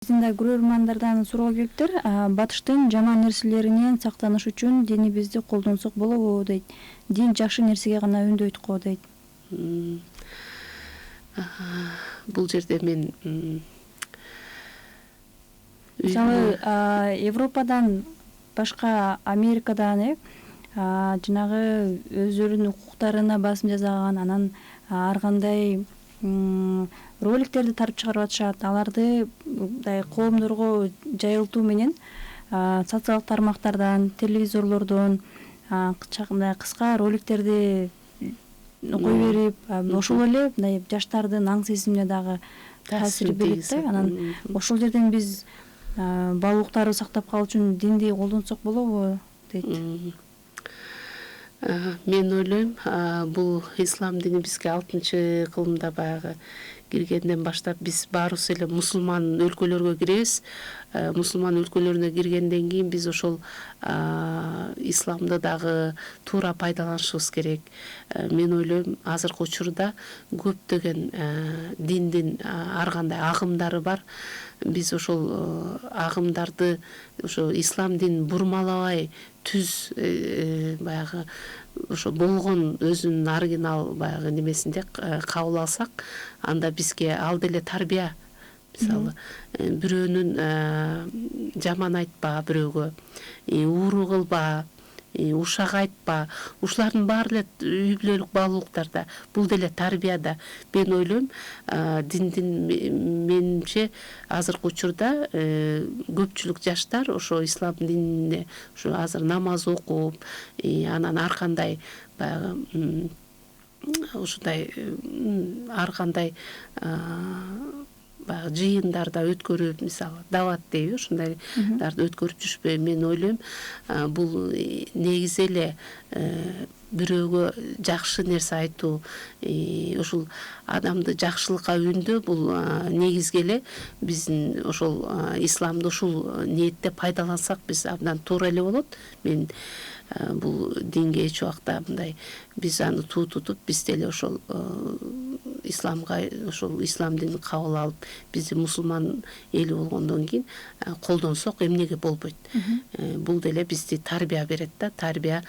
Биздин да көрөрмандардан суроо келиптир. Батыштын жаман нерселеринен сактаныш үчүн динибизди колдонсок болобу дейт. Дин жакшы нерсеге гана үндөйт го дейт. Бул жерде мен Мисалы, Европадан башка Америкадан жанагы өздөрүнүн укуктарына басым жасаган, анан ар кандай роликтерди тарып чыгарып атышат. Аларды коомдорго жайылтуу менен социалдык тармактардан, телевизорлордон мындай кыска роликтерди кое берип, ошол эле мындай жаштардын аң сезимине дагы таасир берет да. Анан ошол жерден биз баалуулуктарды сактап калуу үчүн динди колдонсок болобу дейт. Мен ойлойм, бул ислам дини бизге 6-кылымда баягы киргенден баштап биз баарыбыз эле мусулман өлкөлөргө киребиз. Мусулман өлкөлөрүнө киргенден кийин биз ошол исламды дагы туура пайдаланышыбыз керек. Мен ойлойм, азыркы учурда көптөгөн диндин ар кандай агымдары бар. Биз ошол агымдарды ошо ислам динин бурмалабай түз баягы ошо болгон өзүнүн оригинал баягы немесинде кабыл алсак, анда бизге ал деле тарбия. Мисалы, бирөөнүн жаман айтпа бирөөгө, ууру кылба, ушак айтпа. Ушулардын баары эле үй бүлөлүк баалуулуктарда. Бул деле тарбияда. Мен ойлойм, диндин менимче азыркы учурда көпчүлүк жаштар ошо ислам динине ошо азыр намаз окуп, анан ар кандай баягы ушундай ар кандай баягы жыйындарда өткөрүп, мисалы, дават дейби, ушундайларды өткөрүп жүрүшпөйбү. Мен ойлойм, бул негизи эле бирөөгө жакшы нерсе айтуу, ушул адамды жакшылыкка үндөө, бул негизги эле биздин ошол исламды ушул ниетте пайдалансак биз абдан туура эле болот. Мен бул динге эч убакта мындай биз аны туу тутуп, биз деле ошол исламга, ошол ислам динин кабыл алып, бизди мусулман эли болгондон кийин колдонсок эмнеге болбойт. Бул деле бизди тарбия берет да, тарбия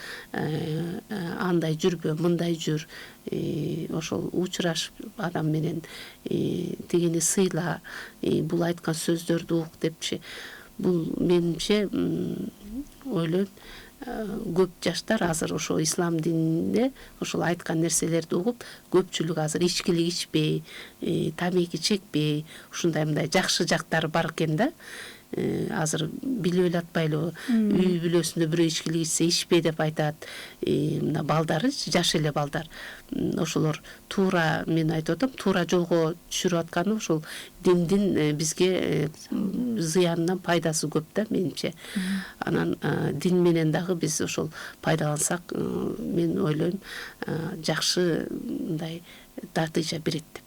андай жүрбө, мындай жүр, ошол учурашып адам менен тигини сыйла, бул айткан сөздөрдү ук депчи. Бул менимче ойлойм, көп жаштар азыр ошо ислам дининде ошол айткан нерселерди угуп, көпчүлүк азыр ичкилик ичпей, тамеки чекпей, ушундай мындай жакшы жактары бар экен да. Азыр билип эле атпайлыбы, үй бүлөсүндө бирөө ичкилик ичсе ичпе деп айтат. Мына балдары, жаш эле балдар, ошолор туура, мен айтып атам, туура жолго түшүрүп атканы ошол диндин бизге зыянынан пайдасы көп да менимче. Анан дин менен дагы биз ошол пайдалансак, мен ойлойм, жакшы мындай натыйжа берет деп.